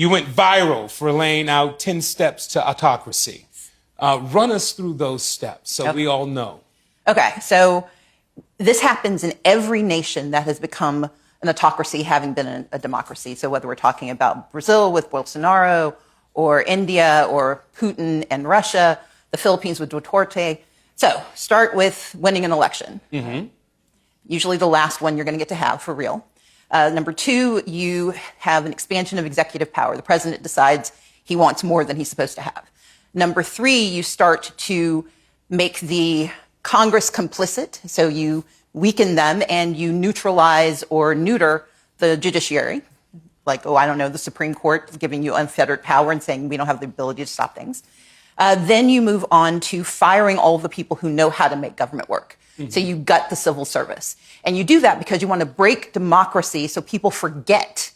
You went viral for laying out 10 steps to autocracy. Run us through those steps so we all know. Okay, so this happens in every nation that has become an autocracy, having been a democracy. So whether we're talking about Brazil with Bolsonaro, or India, or Putin and Russia, the Philippines with Duterte. So start with winning an election. Usually the last one you're going to get to have for real. Number two, you have an expansion of executive power. The president decides he wants more than he's supposed to have. Number three, you start to make the Congress complicit. So you weaken them and you neutralize or neuter the judiciary. Like, I don't know, the Supreme Court giving you unfettered power and saying we don't have the ability to stop things. Then you move on to firing all the people who know how to make government work. So you gut the civil service. And you do that because you want to break democracy so people forget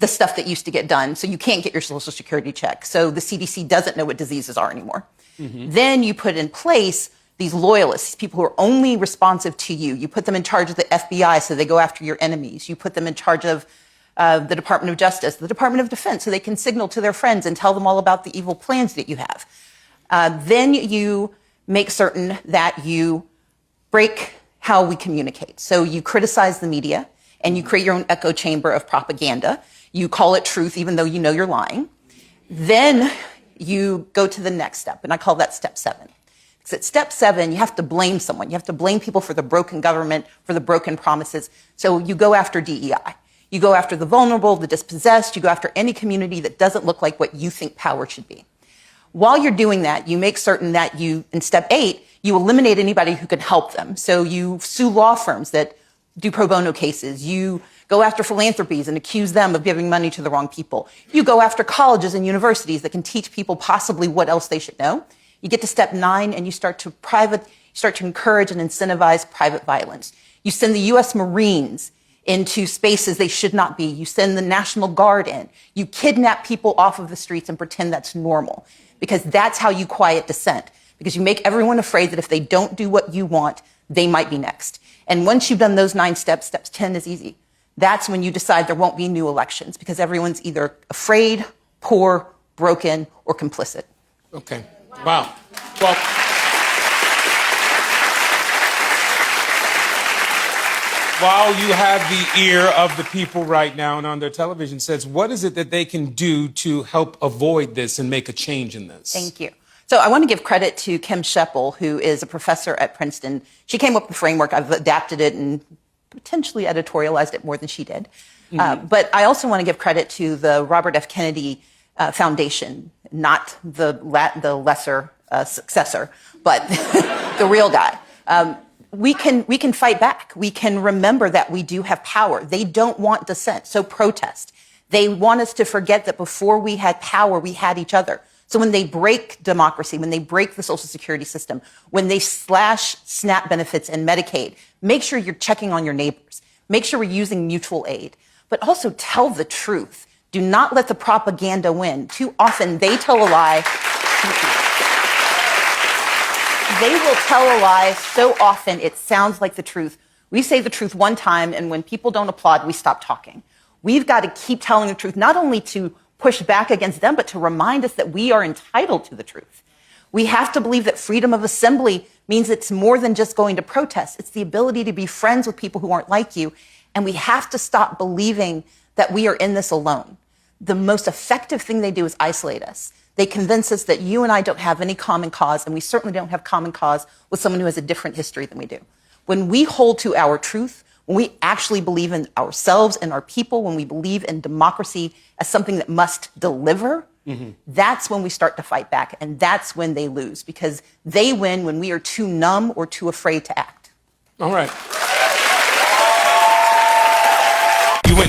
the stuff that used to get done. So you can't get your Social Security check. So the CDC doesn't know what diseases are anymore. Then you put in place these loyalists, these people who are only responsive to you. You put them in charge of the FBI so they go after your enemies. You put them in charge of the Department of Justice, the Department of Defense, so they can signal to their friends and tell them all about the evil plans that you have. Then you make certain that you break how we communicate. So you criticize the media and you create your own echo chamber of propaganda. You call it truth even though you know you're lying. Then you go to the next step, and I call that step 7. Because at step 7, you have to blame someone. You have to blame people for the broken government, for the broken promises. So you go after DEI. You go after the vulnerable, the dispossessed. You go after any community that doesn't look like what you think power should be. While you're doing that, you make certain that in step 8, you eliminate anybody who can help them. So you sue law firms that do pro bono cases. You go after philanthropies and accuse them of giving money to the wrong people. You go after colleges and universities that can teach people possibly what else they should know. You get to step 9 and you start to encourage and incentivize private violence. You send the U.S. Marines into spaces they should not be. You send the National Guard in. You kidnap people off of the streets and pretend that's normal, because that's how you quiet dissent, because you make everyone afraid that if they don't do what you want, they might be next. And once you've done those 9 steps, step 10 is easy. That's when you decide there won't be new elections, because everyone's either afraid, poor, broken, or complicit. Okay. Wow. Well, while you have the ear of the people right now and on their television sets, what is it that they can do to help avoid this and make a change in this? Thank you. So I want to give credit to Kim Sheppel, who is a professor at Princeton. She came up with the framework. I've adapted it and potentially editorialized it more than she did. But I also want to give credit to the Robert F. Kennedy Foundation, not the lesser successor, but the real guy. We can fight back. We can remember that we do have power. They don't want dissent, so protest. They want us to forget that before we had power, we had each other. So when they break democracy, when they break the Social Security system, when they slash SNAP benefits and Medicaid, make sure you're checking on your neighbors. Make sure we're using mutual aid. But also tell the truth. Do not let the propaganda win. Too often they tell a lie. They will tell a lie so often it sounds like the truth. We say the truth one time, and when people don't applaud, we stop talking. We've got to keep telling the truth, not only to push back against them, but to remind us that we are entitled to the truth. We have to believe that freedom of assembly means it's more than just going to protest. It's the ability to be friends with people who aren't like you. And we have to stop believing that we are in this alone. The most effective thing they do is isolate us. They convince us that you and I don't have any common cause, and we certainly don't have common cause with someone who has a different history than we do. When we hold to our truth, when we actually believe in ourselves and our people, when we believe in democracy as something that must deliver, that's when we start to fight back, and that's when they lose, because they win when we are too numb or too afraid to act. All right. You win.